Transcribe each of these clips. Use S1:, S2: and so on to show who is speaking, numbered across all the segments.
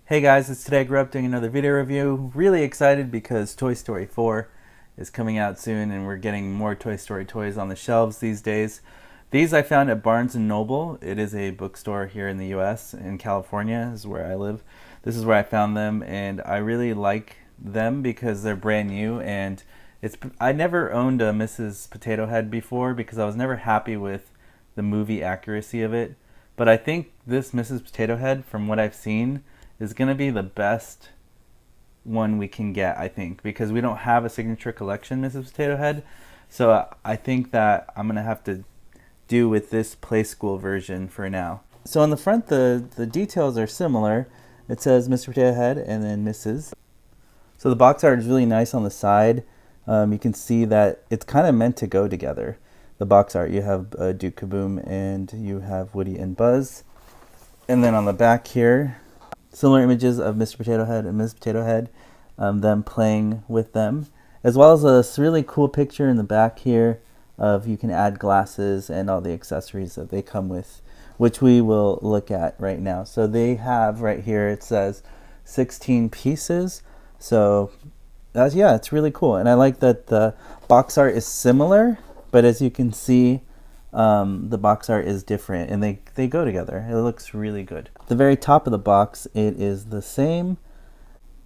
S1: Hey guys, it's Today I Grew Up doing another video review. Really excited because Toy Story 4 is coming out soon and we're getting more Toy Story toys on the shelves these days. These I found at Barnes & Noble. It is a bookstore here in the US. In California is where I live. This is where I found them and I really like them because they're brand new, and I never owned a Mrs. Potato Head before because I was never happy with the movie accuracy of it. But I think this Mrs. Potato Head, from what I've seen, is going to be the best one we can get, I think, because we don't have a signature collection Mrs. Potato Head. So I think that I'm going to have to do with this Play School version for now. So on the front, the details are similar. It says Mr. Potato Head and then Mrs. So the box art is really nice on the side. You can see that it's kind of meant to go together. The box art, you have Duke Kaboom and you have Woody and Buzz. And then on the back here, similar images of Mr. Potato Head and Ms. Potato Head, them playing with them, as well as a really cool picture in the back here of you can add glasses and all the accessories that they come with, which we will look at right now. So they have right here, it says 16 pieces. So yeah, it's really cool. And I like that the box art is similar, but as you can see, the box art is different and they go together. It looks really good. At the very top of the box, it is the same.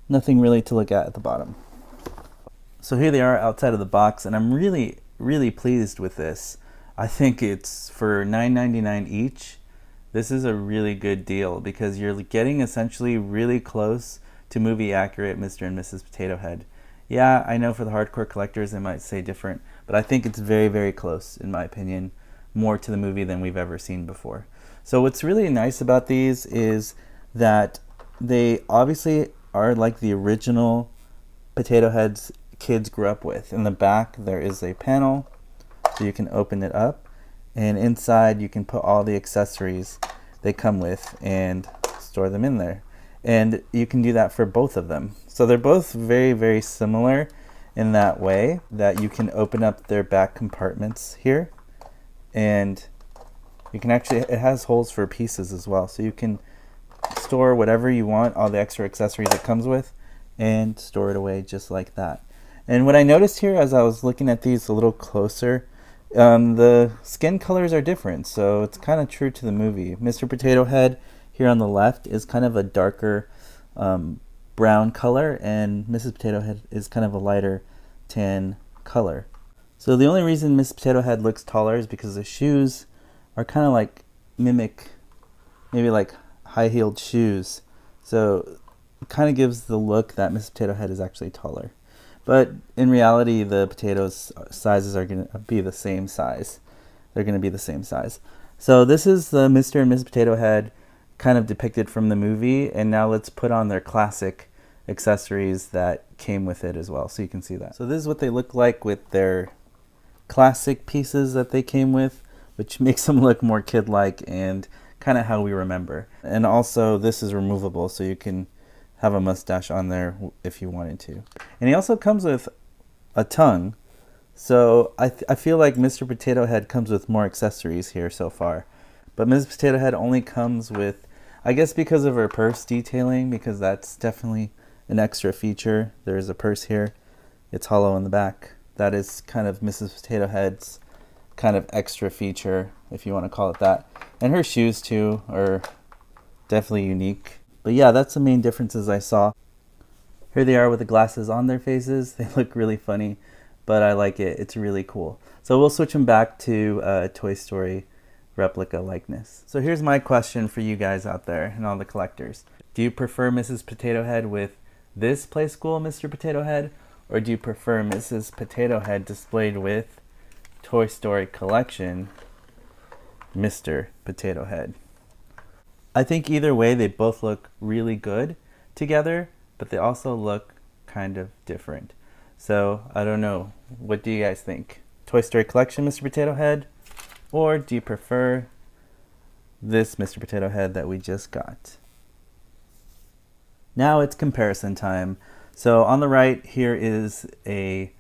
S1: Nothing really to look at the bottom. So here they are outside of the box, and I'm really pleased with this. I think it's for $9.99 each. This is a really good deal because you're getting essentially really close to movie accurate Mr. and Mrs. Potato Head. Yeah, I know for the hardcore collectors they might say different, but I think it's very close, in my opinion, more to the movie than we've ever seen before. So what's really nice about these is that they obviously are like the original Potato Heads kids grew up with. In the back there is a panel, so you can open it up, and inside you can put all the accessories they come with and store them in there. And you can do that for both of them. So they're both very similar in that way that you can open up their back compartments here, and you can actually, it has holes for pieces as well, so you can store whatever you want, all the extra accessories it comes with, and store it away just like that. And what I noticed here as I was looking at these a little closer, the skin colors are different, so it's kind of true to the movie. Mr. Potato Head here on the left is kind of a darker brown color, and Mrs. Potato Head is kind of a lighter tan color. So the only reason Miss Potato Head looks taller is because the shoes are kind of like mimic, maybe like high-heeled shoes. So it kind of gives the look that Miss Potato Head is actually taller. But in reality, the potatoes sizes are going to be the same size. They're going to be the same size. So this is the Mr. and Ms. Potato Head kind of depicted from the movie, and now let's put on their classic accessories that came with it as well, so you can see that. So this is what they look like with their classic pieces that they came with, which makes them look more kid-like and kind of how we remember. And also this is removable, so you can have a mustache on there if you wanted to. And he also comes with a tongue, so I feel like Mr. Potato Head comes with more accessories here so far, but Ms. Potato Head only comes with, I guess because of her purse detailing, because that's definitely an extra feature. There's a purse here, it's hollow in the back. That is kind of Mrs. Potato Head's kind of extra feature, if you want to call it that. And her shoes too are definitely unique. But yeah, that's the main differences I saw. Here they are with the glasses on their faces. They look really funny, but I like it. It's really cool. So we'll switch them back to Toy Story replica likeness. So here's my question for you guys out there and all the collectors. Do you prefer Mrs. Potato Head with this Play School Mr. Potato Head, or do you prefer Mrs. Potato Head displayed with Toy Story Collection Mr. Potato Head? I think either way they both look really good together, but they also look kind of different. So I don't know, what do you guys think? Toy Story Collection Mr. Potato Head, or do you prefer this Mr. Potato Head that we just got? Now it's comparison time. So on the right here is a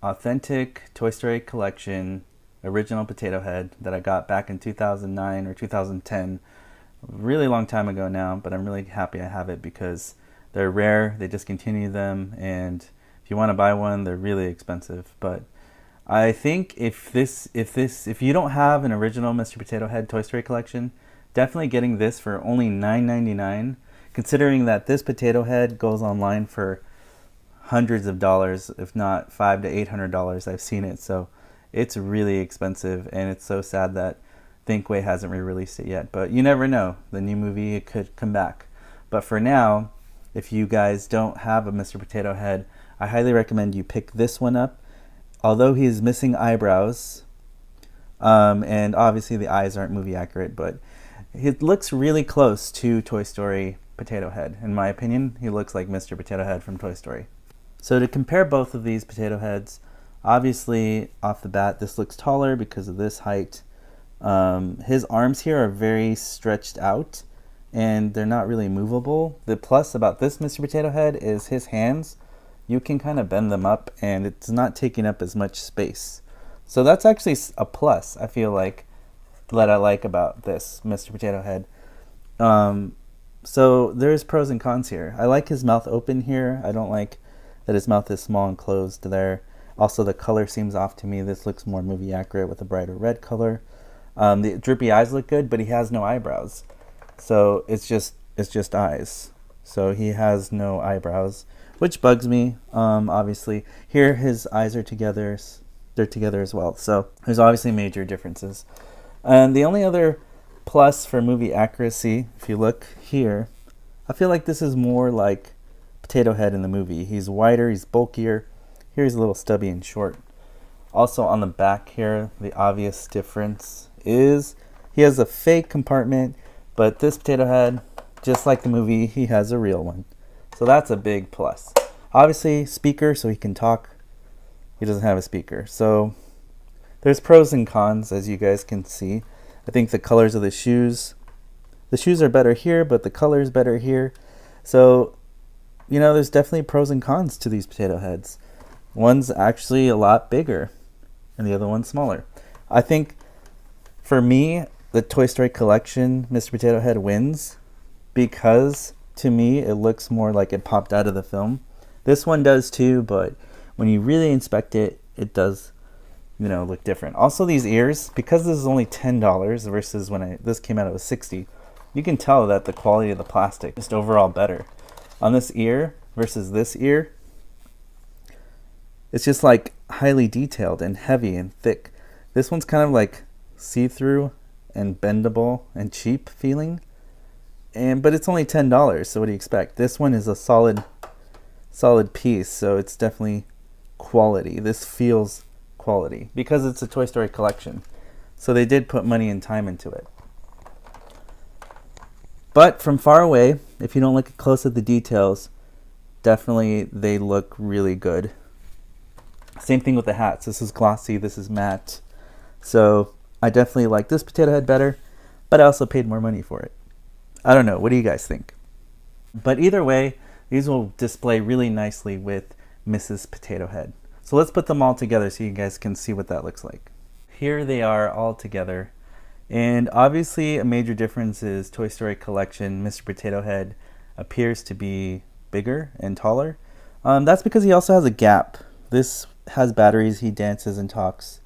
S1: authentic Toy Story Collection original Potato Head that I got back in 2009 or 2010 a really long time ago now, but I'm really happy I have it because they're rare. They discontinue them, and if you want to buy one, they're really expensive. But I think if you don't have an original Mr. Potato Head Toy Story collection, definitely getting this for only $9.99. Considering that this potato head goes online for hundreds of dollars, if not $500 to $800. I've seen it, so it's really expensive, and it's so sad that Thinkway hasn't re-released it yet. But you never know. The new movie, it could come back. But for now, if you guys don't have a Mr. Potato Head, I highly recommend you pick this one up. Although he is missing eyebrows, and obviously the eyes aren't movie accurate, but it looks really close to Toy Story Potato Head. In my opinion, he looks like Mr. Potato Head from Toy Story. So to compare both of these potato heads, obviously off the bat, this looks taller because of this height. His arms here are very stretched out, and they're not really movable. The plus about this Mr. Potato Head is his hands. You can kind of bend them up, and it's not taking up as much space. So that's actually a plus, I feel like, that I like about this Mr. Potato Head. So there's pros and cons here. I like his mouth open here. I don't like that his mouth is small and closed there. Also, the color seems off to me. This looks more movie accurate with a brighter red color. The droopy eyes look good, but he has no eyebrows. So it's just eyes. So he has no eyebrows, which bugs me. Obviously, here his eyes are together. They're together as well. So there's obviously major differences. And the only other plus for movie accuracy, if you look here, I feel like this is more like Potato Head in the movie. He's wider, he's bulkier. Here he's a little stubby and short. Also on the back here, the obvious difference is he has a fake compartment, but this Potato Head, just like the movie, he has a real one. So that's a big plus. Obviously, speaker, so he can talk. He doesn't have a speaker. So there's pros and cons, as you guys can see. I think the colors of the shoes are better here, but the color is better here. So, you know, there's definitely pros and cons to these potato heads. One's actually a lot bigger, and the other one's smaller. I think, for me, the Toy Story collection, Mr. Potato Head wins, because, to me, it looks more like it popped out of the film. This one does too, but when you really inspect it, it does, you know, look different. Also, these ears, because this is only $10 versus when this came out, it was $60. You can tell that the quality of the plastic is just overall better. On this ear versus this ear, it's just like highly detailed and heavy and thick. This one's kind of like see-through and bendable and cheap feeling. But it's only $10, so what do you expect? This one is a solid piece, so it's definitely quality. This feels quality because it's a Toy Story collection. So they did put money and time into it. But from far away, if you don't look close at the details, definitely they look really good. Same thing with the hats. This is glossy, this is matte. So I definitely like this potato head better, but I also paid more money for it. I don't know, what do you guys think? But either way, these will display really nicely with Mrs. Potato Head. So let's put them all together so you guys can see what that looks like. Here they are all together. And obviously a major difference is Toy Story collection, Mr. Potato Head appears to be bigger and taller. That's because he also has a gap. This has batteries, he dances and talks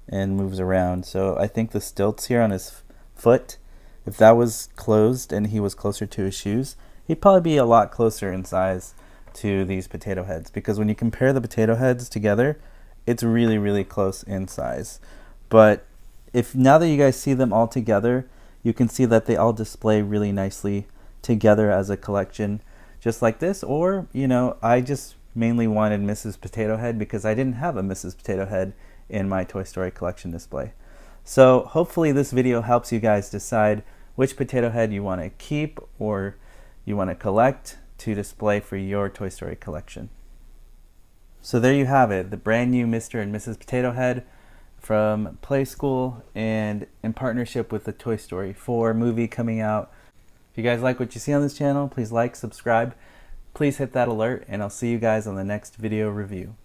S1: and moves around. So I think the stilts here on his foot, if that was closed and he was closer to his shoes, he'd probably be a lot closer in size to these potato heads, because when you compare the potato heads together, it's really, really close in size. But if now that you guys see them all together, you can see that they all display really nicely together as a collection, just like this. Or, you know, I just mainly wanted Mrs. Potato Head because I didn't have a Mrs. Potato Head in my Toy Story collection display. So hopefully this video helps you guys decide which potato head you want to keep or you want to collect to display for your Toy Story collection. So there you have it, the brand new Mr. and Mrs. Potato Head from Play School and in partnership with the Toy Story 4 movie coming out. If you guys like what you see on this channel, please like, subscribe, please hit that alert, and I'll see you guys on the next video review.